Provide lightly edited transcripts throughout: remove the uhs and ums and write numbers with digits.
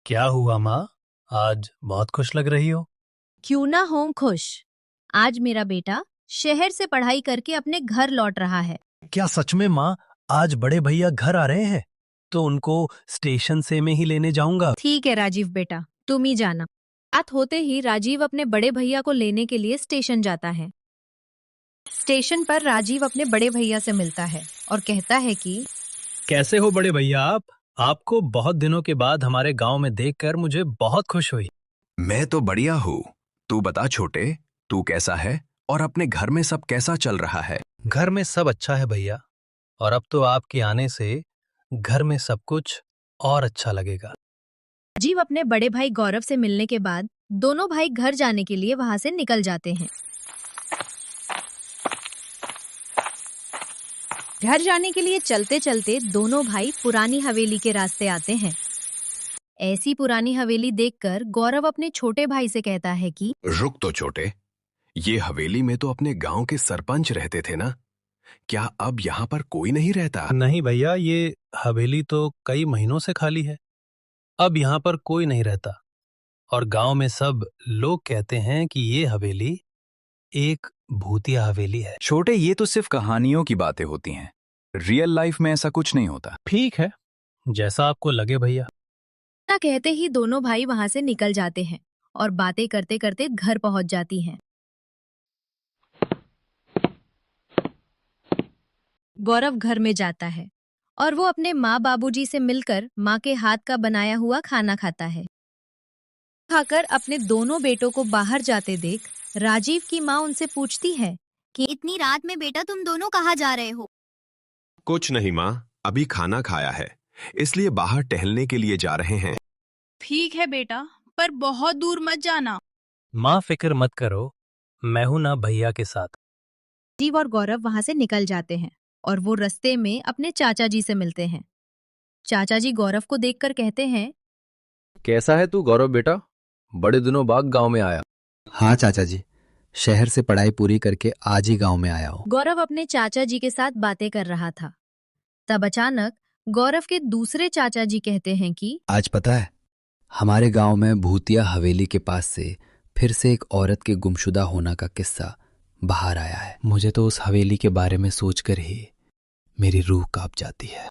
क्या हुआ माँ? आज बहुत खुश लग रही हो। क्यों ना हों खुश। आज मेरा बेटा शहर से पढ़ाई करके अपने घर लौट रहा है। क्या सच में माँ? आज बड़े भैया घर आ रहे हैं तो उनको स्टेशन से मैं ही लेने जाऊंगा। ठीक है राजीव बेटा, तुम ही जाना। रात होते ही राजीव अपने बड़े भैया को लेने के लिए स्टेशन जाता है। स्टेशन पर राजीव अपने बड़े भैया से मिलता है और कहता है कि कैसे हो बड़े भैया आप? आपको बहुत दिनों के बाद हमारे गांव में देखकर मुझे बहुत खुश हुई। मैं तो बढ़िया हूँ। तू बता छोटे, तू कैसा है और अपने घर में सब कैसा चल रहा है? घर में सब अच्छा है भैया, और अब तो आपके आने से घर में सब कुछ और अच्छा लगेगा। राजीव अपने बड़े भाई गौरव से मिलने के बाद दोनों भाई घर जाने के लिए वहां से निकल जाते हैं। घर जाने के लिए चलते चलते दोनों भाई पुरानी हवेली के रास्ते आते हैं। ऐसी पुरानी हवेली देखकर गौरव अपने छोटे भाई से कहता है कि रुक तो छोटे, ये हवेली में तो अपने गांव के सरपंच रहते थे ना? क्या अब यहाँ पर कोई नहीं रहता? नहीं भैया, ये हवेली तो कई महीनों से खाली है। अब यहाँ पर कोई नहीं रहता, और गांव में सब लोग कहते हैं कि ये हवेली एक भूतिया हवेली है। छोटे, ये तो सिर्फ कहानियों की बातें होती हैं। रियल लाइफ में ऐसा कुछ नहीं होता। ठीक है, जैसा आपको लगे भैया। इतना कहते ही दोनों भाई वहां से निकल जाते हैं और बातें करते करते घर पहुंच जाती हैं। गौरव घर में जाता है और वो अपने माँ बाबूजी से मिलकर माँ के हाथ का बनाया हुआ खाना खाता है। खाकर अपने दोनों बेटों को बाहर जाते देख राजीव की माँ उनसे पूछती है कि इतनी रात में बेटा तुम दोनों कहाँ जा रहे हो? कुछ नहीं माँ, अभी खाना खाया है, इसलिए बाहर टहलने के लिए जा रहे हैं। ठीक है बेटा, पर बहुत दूर मत जाना। माँ फिक्र मत करो, मैं हूं ना भैया के साथ। राजीव और गौरव वहां से निकल जाते हैं और वो रास्ते में अपने चाचा जी से मिलते हैं। चाचा जी गौरव को देखकर कहते हैं, कैसा है तू गौरव बेटा? बड़े दिनों बाद गांव में आया। हाँ चाचा जी, शहर से पढ़ाई पूरी करके आज ही गांव में आया हूँ। गौरव अपने चाचा जी के साथ बातें कर रहा था। तब अचानक गौरव के दूसरे चाचा जी कहते हैं कि आज पता है, हमारे गांव में भूतिया हवेली के पास से फिर से एक औरत के गुमशुदा होना का किस्सा बाहर आया है। मुझे तो उस हवेली के बारे में सोचकर ही मेरी रूह कांप जाती है।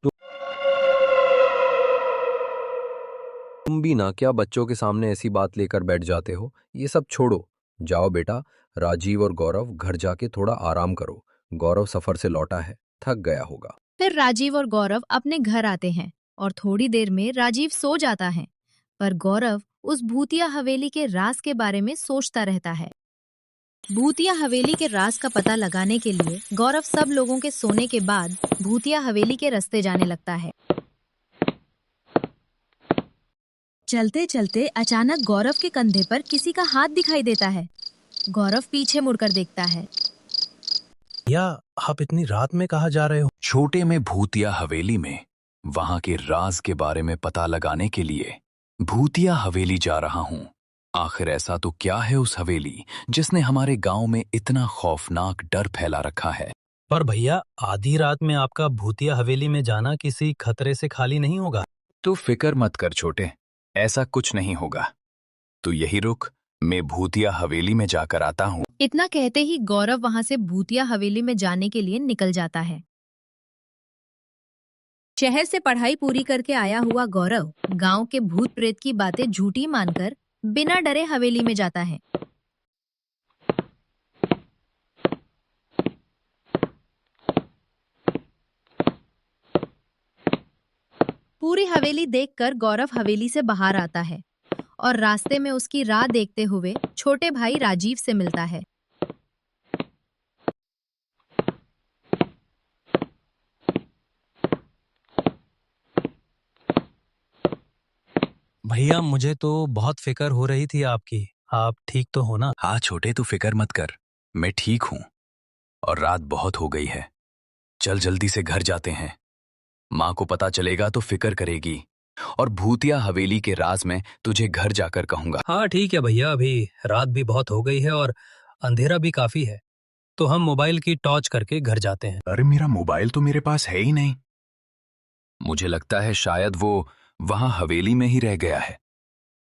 तुम भी ना क्या बच्चों के सामने ऐसी बात लेकर बैठ जाते हो? ये सब छोड़ो, जाओ बेटा। राजीव और गौरव घर जाके थोड़ा आराम करो। गौरव सफर से लौटा है, थक गया होगा। फिर राजीव और गौरव अपने घर आते हैं और थोड़ी देर में राजीव सो जाता है, पर गौरव उस भूतिया हवेली के राज के बारे में सोचता रहता है। भूतिया हवेली के राज का पता लगाने के लिए गौरव सब लोगों के सोने के बाद भूतिया हवेली के रास्ते जाने लगता है। चलते चलते अचानक गौरव के कंधे पर किसी का हाथ दिखाई देता है। गौरव पीछे मुड़कर देखता है। या आप इतनी रात में कहाँ जा रहे हो? छोटे, में भूतिया हवेली में वहां के राज के बारे में पता लगाने के लिए भूतिया हवेली जा रहा हूँ। आखिर ऐसा तो क्या है उस हवेली जिसने हमारे गांव में इतना खौफनाक डर फैला रखा है? पर भैया, आधी रात में आपका भूतिया हवेली में जाना किसी खतरे से खाली नहीं होगा। तू फिक्र मत कर छोटे, ऐसा कुछ नहीं होगा। तू यही रुक, मैं भूतिया हवेली में जाकर आता हूँ। इतना कहते ही गौरव वहां से भूतिया हवेली में जाने के लिए निकल जाता है। शहर से पढ़ाई पूरी करके आया हुआ गौरव गांव के भूत प्रेत की बातें झूठी मानकर बिना डरे हवेली में जाता है। पूरी हवेली देखकर गौरव हवेली से बाहर आता है और रास्ते में उसकी राह देखते हुए छोटे भाई राजीव से मिलता है। भैया, मुझे तो बहुत फिक्र हो रही थी आपकी। आप ठीक तो हो ना? हाँ छोटे, तू फिक्र मत कर, मैं ठीक हूँ। और रात बहुत हो गई है, चल जल्दी से घर जाते हैं। माँ को पता चलेगा तो फिक्र करेगी, और भूतिया हवेली के राज में तुझे घर जाकर कहूंगा। हाँ ठीक है भैया, अभी रात भी बहुत हो गई है और अंधेरा भी काफी है, तो हम मोबाइल की टॉर्च करके घर जाते हैं। अरे मेरा मोबाइल तो मेरे पास है ही नहीं। मुझे लगता है शायद वो वहां हवेली में ही रह गया है।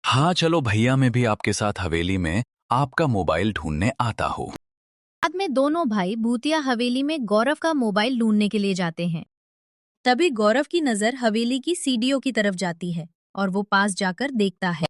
हाँ चलो भैया, मैं भी आपके साथ हवेली में आपका मोबाइल ढूंढने आता हूँ। बाद में दोनों भाई भूतिया हवेली में गौरव का मोबाइल ढूंढने के लिए जाते हैं। तभी गौरव की नजर हवेली की सीढ़ियों की तरफ जाती है और वो पास जाकर देखता है।